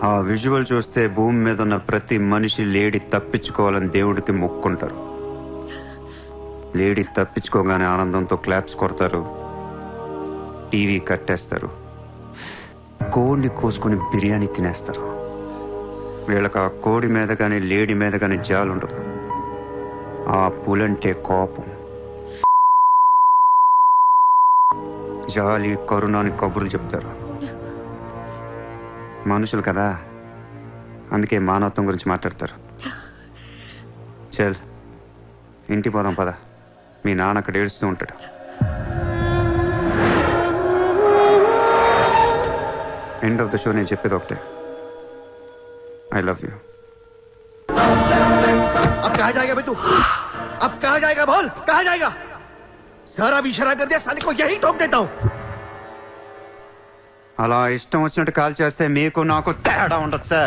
ఆ విజువల్ చూస్తే భూమి మీద ఉన్న ప్రతి మనిషి లేడీ తప్పించుకోవాలని దేవుడికి మొక్కుంటారు. లేడీ తప్పించుకోగానే ఆనందంతో క్లాప్స్ కొడతారు, టీవీ కట్టేస్తారు, కోడిని కోసుకుని బిర్యానీ తినేస్తారు. వీళ్ళకి ఆ కోడి మీద కానీ లేడీ మీద కానీ జాలి ఉండదు. ఆ పులంటే కోపం, జాలి, కరుణాని కబుర్లు చెప్తారు. మనుషులు కదా, అందుకే మానవత్వం గురించి మాట్లాడతారు. చల్ ఇంటికి పోదాం పద, మీ నాన్న అక్కడ ఏడుస్తూ ఉంటాడు. ఎండ్ ఆఫ్ ద షో నేను చెప్పేది ఒకటే, ఐ లవ్ యూ. अब कहाँ जाएगा बे तू? अब कहाँ जाएगा बोल, कहाँ जाएगा? सारा भी इशारा कर दिया, साले को यही ठोक देता हूँ. అలా ఇష్టం వచ్చినట్టు కాల్ చేస్తే మీకు నాకు తేడా ఉండదు సార్.